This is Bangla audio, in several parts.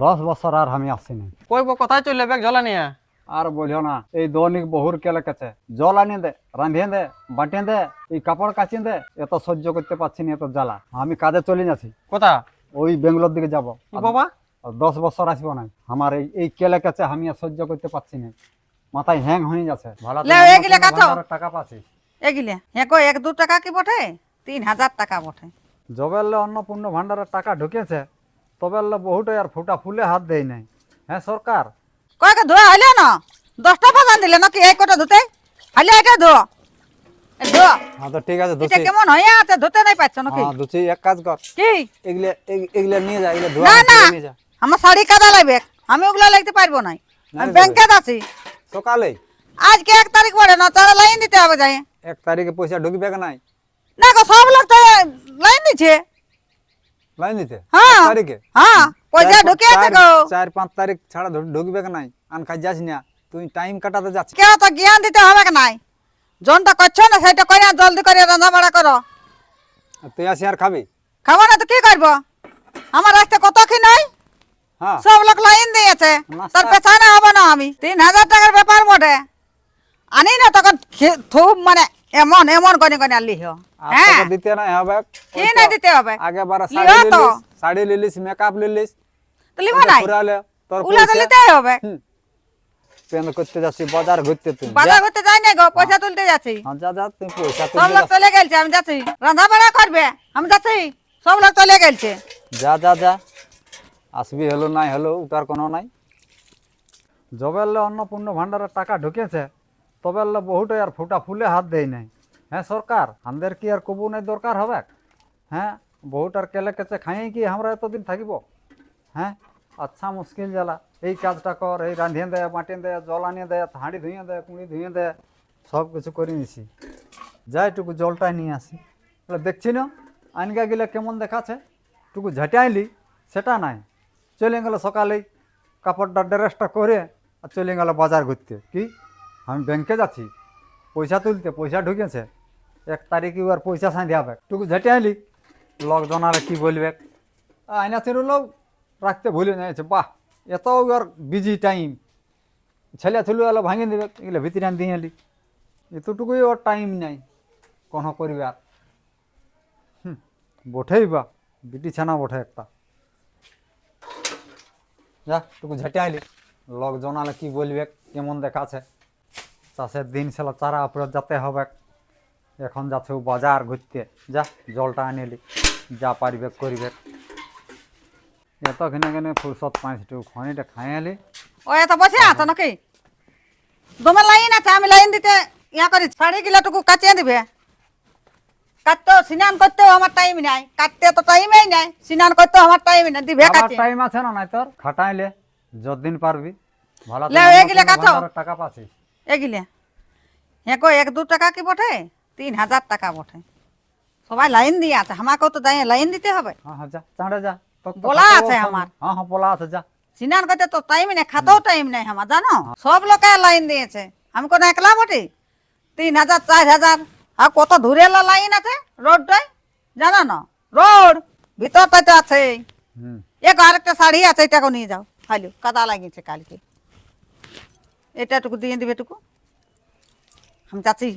10 বছর আর আমি আসিনি। কইব কোথায় চলে ব্যাগ ঝোলা নিয়ে? আর বলিও না, এই দৈনিক বহুর কেলে কাছে জল আনিয়ে দে, রাঁধিয়ে দে, বাটিয়ে দে, এই কাপড় কাচিয়ে দে, এত সহ্য করতে পারছি না, এত জ্বালা। আমি কাজে চলে যাচ্ছি, কোথা? ওই বেঙ্গলোর দিকে যাবো। কি বাবা? 10 বছর আসবো না। আমার এই কেলে কাছে আমি আর সহ্য করতে পারছি না, মাথায় হ্যাং হয়ে যাচ্ছে। ভালো টাকা পাচ্ছি এগিলে হেকো 1-2 টাকা কি বটে, 3000 টাকা বটে। জবেরলে অন্নপূর্ণ ভান্ডারের টাকা ঢুকেছে, তবে বহুটাই আর ফুটা ফুলে হাত দেয় নাই। হ্যাঁ সরকার, কয়েক ধোয়া হইলে না 10টা বাজান দিলে নাকি এই কটা ধুতে হইলে এটা ধো ধো। হ্যাঁ তো ঠিক আছে, এটা কেমন হয়ে আছে, ধুতে নাই পাচ্ছ নাকি? হ্যাঁ দুচি, এক কাজ কর, কি এগুলা এগুলা নিয়ে যা, এগুলা ধোয়া না না, নিয়ে যা। আমার শাড়ি কাদা লাগবে, আমি ওগুলা লাগতে পারবো না। আমি ব্যাংকে আছি, সকালে আজকে 1 তারিখ পড়ে না, তারা লাইন দিতে হবে যাই। 1 তারিখে পয়সা ঢুকবে কি নাই? না গো, সব লোক তো লাইন দিচ্ছে। লাইন দিতে হ্যাঁ 1 তারিখে? হ্যাঁ, পয়সা ঢুকে আছে গো। 4-5 তারিখ ছাড়া ঢুকবে কি নাই? আন খাই যাস না, তুই টাইম কাটাতে যাচ্ছিস। কেউ তো জ্ঞান দিতে হবে কি নাই? জনটা করছো না সেটা করে জলদি করে রান্না বাড়া করো। তুই আসি আর খাবি? খাবো না তো কি করবো? আমার রাস্তা কত কি নাই, হ্যাঁ সব লোক লাইন দিয়েছে, নাস্তা- তার পেছনে হবে না। আমি 3000 টাকার ব্যাপার মোটে আনি না, তখন খুব মানে এমন এমন করে করে আনলি হো। আর হ্যাঁ, তোকে দিতে নাই হবে। কি না দিতে হবে? আগে বারে লিও তো। শাড়ি লিলিস, মেকআপ লিলিস, তো লিবা নাই, পুরালে তোর উলা তো পয়সা। নিতেই হবে। পেন করতে যাচ্ছি, বাজার ঘুরতে তুই বাজার করতে যাই না গো, পয়সা তুলতে যাচ্ছি। হ্যাঁ যা যা, তুই পয়সা সব তুলতে লোক চলে গেছে, আমি যাচ্ছি। রান্না বাড়া করবে, আমি যাচ্ছি। সব লোক চলে গেছে। যা যা যা, আসবি হলো নাই হলো উতার কোনো নাই। জবেরলে অন্নপূর্ণ ভান্ডারের টাকা ঢুকেছে, তবে বহুটাই আর ফুটা ফুলে হাত দেয় নাই। হ্যাঁ সরকার, আমাদের কি আর কবু নাই দরকার হবে? হ্যাঁ, বহুটার কেলে কেছে খাইয়ে কি আমরা এতদিন থাকিব? হ্যাঁ, আচ্ছা মুশকিল জ্বালা। এই কাজটা কর, এই রাঁধিয়ে দেয়, বাটিয়ে দেয়, জল আনিয়ে দেয়, হাঁড়ি ধুয়ে দেয়, কুঁড়ি ধুয়ে দেয়, সব কিছু করে নিছি। যাই টুকু জলটাই নিয়ে আসি। বলে দেখছি না আনগা গেলে কেমন দেখাচ্ছে, টুকু ঝাঁটে আইলি সেটা নাই। চলে গেল সকালেই কাপড়টা ড্রেসটা করে আর চলে গেল বাজার ঘুরতে। কি আমি ব্যাংকে যাচ্ছি পয়সা তুলতে, পয়সা ঢুকেছে 1 তারিখে আর পয়সা সাঁধে হবে। টুকু ঝেঁটে আইলি, লোকজন আর কি বলবে, আয়না ছেড়ে লোক রাখতে ভুলে নিয়েছে। বাহ, এত আর বিজি টাইম, ছেলে থুলু এলো ভাঙিয়ে দেবে, এগুলো ভিতরে দিয়ে এলি, এতটুকুই ওর টাইম নাই কোনো করবে আর। বটেই বা বিটি ছানা বটে একটা। যা টুকু ঝেঁটে আইলি, লোকজন আলে কি বলবে, কেমন দেখাচ্ছে। চাষের দিন ছিল, চারা উপরে যেতে হবে। এখন যাচ্ছে ও বাজার ঘুরতে। যা জলটা আনিলি, যা পারিবে করিবে। এত কিনে ফুরসত পাইছি, টুকু খনিটা খাই আলি। ও এত বসে আছো নাকি? তোমার লাইন আছে, আমি লাইন দিতে ইয়া করি। শাড়ি গিলাটুকু কাচিয়ে দিবে। কাটতে স্নান করতেও আমার টাইম নাই, কাটতে তো টাইমই নাই, স্নান করতেও আমার টাইম নাই, দিবে কাটে। টাইম আছে না নাই তোর? খাটাইলে যতদিন পারবি ভালো লেও, এগুলা কাটো। টাকা পাচ্ছিস। এগিলে হেকো 1-2 টাকা কি বটে, 3000 টাকা বটে। সবাই লাইন দিয়ে আছে, আমাকেও তো যাই লাইন দিতে হবে। হ্যাঁ হ্যাঁ যা, চাঁড়ে যা। বলা আছে আমার। হ্যাঁ হ্যাঁ বলা আছে, যা। স্নান করতে তো টাইম নেই, খাতেও টাইম নেই আমার, জানো? সব লোকে লাইন দিয়েছে, আমি কোনো একলা বটি। 3000, 4000 আর কত দূরে লাইন আছে রোডটায়, জানো না? রোড ভিতরটাতে আছে। হুম, আরেকটা শাড়ি আছে, এটাকে নিয়ে যাও। হাইলো কাদা লাগিয়েছে কালকে, এটাটুকু দিয়ে দিবে টুকু। আমি যাচ্ছি,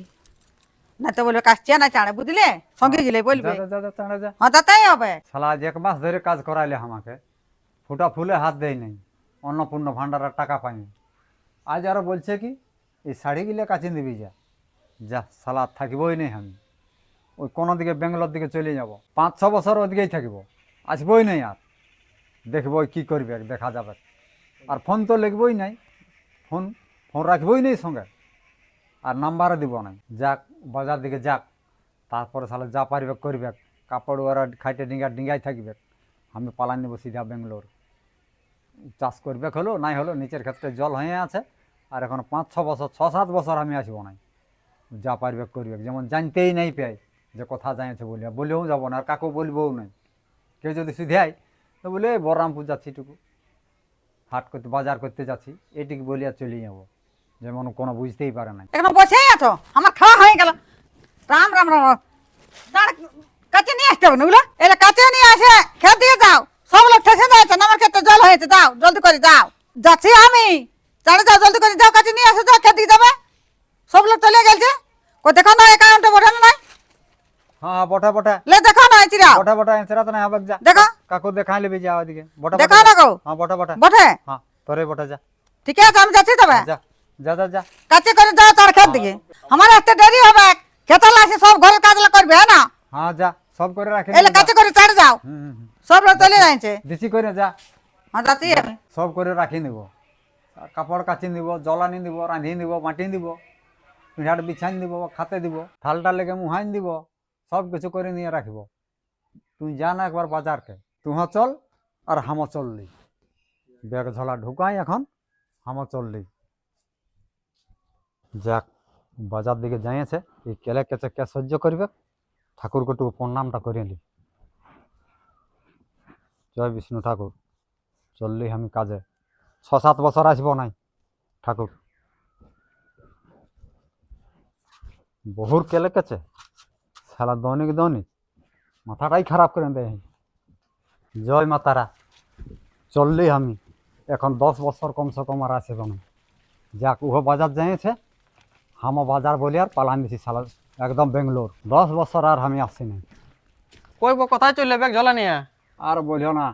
না তো বলবে কাশছে না চাঁড়ে, বুঝলে? সঙ্গে গেলে বলবে। যা, যা, যা, চাঁড়ে যা। হ্যাঁ তাই হবে। শালা আজ 1 মাস ধরে কাজ করাইলে আমাকে, ফুটা ফুলে হাত দেয় নাই, অন্নপূর্ণ ভান্ডারের টাকা পাইনি। আজ আরো বলছে কি এই শাড়িগুলো কাচিয়ে দিবি। যা যা, শালা থাকবই নেই আমি। ওই কোনো দিকে বেঙ্গালোর দিকে চলে যাব, 5-6 বছর ওদিকেই থাকব, আসবই নাই আর। দেখব কি করবে, দেখা যাবে। আর ফোন তো লিখবই নাই, ফোন ফোন রাখবই নেই সঙ্গে, আর নাম্বারও দিব নাই। যাক বাজার দিকে যাক, তারপরে শালা যা পারবে করবে। কাপড় ওরা খাইতে ডিঙ্গাই থাকবে, আমি পালাই নেবো সিধা বেঙ্গলোর। চাষ করবে হলো নাই হলো, নিচের ক্ষেত্রে জল হয়ে আছে। আর এখন 5-6 বছর, 6-7 বছর আমি আসবো নাই। যা পারবে করবে, যেমন জানতেই নাই পাই যে কথা জানিয়েছে বলিয়া, বলেও যাবো না, আর কাকু বলবও নাই। কেউ যদি সিধাই তো বলে বলরামপুর যাচ্ছি, টুকু হাট করতে, বাজার করতে যাচ্ছি, এটিকে বলিয়া চলে যাবো, যেমন কোনো বুঝতেই পারে না। এখন বসেই আছো, আমার খাওয়া হয়ে গেল। রাম রাম রাম রাম। কাছে নিয়ে আসতে হবে না ওগুলো, এলে কাছে নিয়ে আসে খেয়ে দিয়ে যাও। সব লোক ঠেসে দিয়েছে আমার ক্ষেত্রে জল হয়েছে, যাও জলদি করে যাও। যাচ্ছি আমি, চাড়ে যাও জলদি করে যাও, কাছে নিয়ে আসো, যাও খেতে যাবে। সব লোক চলে গেছে, কো দেখো না অ্যাকাউন্টে বটে না নাই, হ্যাঁ হ্যাঁ বটে বটে লে দেখো না চিরা বটে বটে এনসেরা তো না হবে যা দেখো কাকু দেখাই লিবি যা ওদিকে বটে দেখো বটে না গো হ্যাঁ বটে বটে বটে। হ্যাঁ তোরে বটে যা ঠিক আছে আমি যাচ্ছি তবে, যা যা যা যা কাছে করে যাও তার খেত দিকে। আমার আসতে দেরি হবে, খেতে লাগছে সব ঘরের কাজগুলো করবে, হ্যাঁ না? হ্যাঁ যা সব করে রাখি এলে কাছে করে চাড়ে যাও, সব লোক চলে যাচ্ছে। দিছি করে যা হ্যাঁ যাচ্ছি আমি। সব করে রাখি নিব, কাপড় কাচি নিব, জ্বলানি দিব, রাঁধি নিব, মাটি দিব, পিঁড়াট বিছাইন দিব, খাতে দিব, থালটা লেগে মুহাইন দিব, সব কিছু করে নিয়ে রাখব। তুই যা না একবার বাজারকে, তুহ চল আর হামো চললি, ব্যাগ ঝোলা ঢুকাই এখন, হামো চললি। যাক বাজার দিকে যাইছে, এই কেলে কেচে কে সহ্য করবে, ঠাকুরকে একটু প্রণামটা করে নি। জয় বিষ্ণু ঠাকুর, চললি আমি কাজে, 6-7 বছর আসব নাই ঠাকুর। বহুর কেলে কেছে সালা দৈনিক দৈনিক মাথাটাই খারাপ করে দেয়। জয় মাতারা, চললি আমি এখন 10 বছর কমসে কম আর আসে না। যাক উহো বাজার যাইছে, হামো বাজার বলি আর পালান দিছি সালা একদম বেঙ্গলোর। 10 বছর আর আমি আসছি না। কইব কোথায় চললে ব্যাগ ঝোলা নিয়ে? আর বলিও না,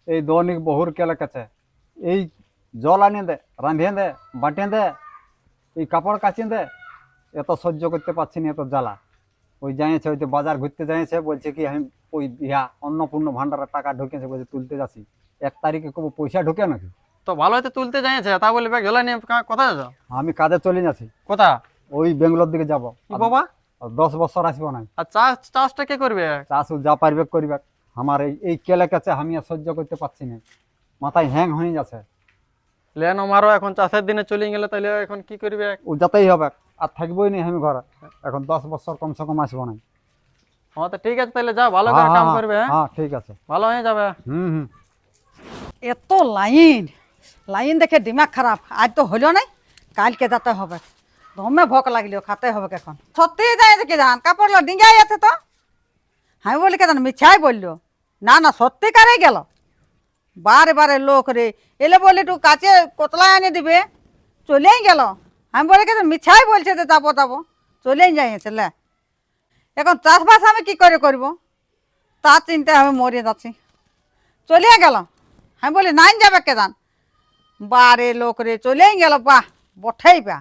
এই দৈনিক বহুর কেলে কেছে, এই জল আনিয়ে দে, রাঁধিয়ে দে, বাটিয়ে দে, এই কাপড় কাচিয়ে দে, এত সহ্য করতে পারছি না, এত জ্বালা। ওই যাইছে, ওই তো বাজার ঘুরতে যাইছে, বলছে কি আমি ওই ইহা অন্নপূর্ণ ভান্ডারের টাকা ঢুকেছে, বলছে তুলতে যাচ্ছি। 1 তারিখে কোনো পয়সা ঢুকে নাকি? তো ভালো হয়তো তুলতে যাইছে, তা বলে ব্যাগ ঝোলা নিয়ে কোথায় যাও? আমি কাজে চলে যাচ্ছি, কোথা? ওই বেঙ্গলোর দিকে যাব। কি বাবা? 10 বছর আসবো না। আর চাষটা কে করবে? চাষ যা পারবে করবে, আমার এই কেলে কাছে আমি আর সহ্য করতে পারছি না, মাথায় হ্যাং হয়ে যাচ্ছে। লেন আমারও এখন চাষের দিনে চলে গেলে তাহলে এখন কি করবে? ও যেতেই হবে, আর থাকবোই না আমি ঘরে, এখন 10 বছর কমসে কম আসবো না। হ্যাঁ তো ঠিক আছে, তাহলে যাও ভালো করে কাম করবে, হ্যাঁ? হ্যাঁ ঠিক আছে, ভালো হয়ে যাবে। হুম। এত লাইন লাইন দেখে দিমাগ খারাপ, আজ তো হলো নাই, কালকে যেতে হবে। দমে ভোক লাগলো, খাতে হবে এখন। সত্যি যায় কি জান, কাপড় ডিঙ্গাই আছে তো। আমি বলি কে জান মিছাই বললো, না না সত্যিকারে গেল। বারে বারে লোক রে এলে বলে একটু কাছে কোতলা এনে দিবে, চলেই গেল। আমি বলি কে জান মিছাই বলছে যে যাবো যাবো, চলেই যাইছে। লে এখন চাষবাস আমি কি করে করব, তার চিন্তায় আমি মরে যাচ্ছি। চলিয়ে গেল, আমি বলি নাই যাবে কে জান, বারে লোক রে চলেই গেল। বাহ বঠেই বা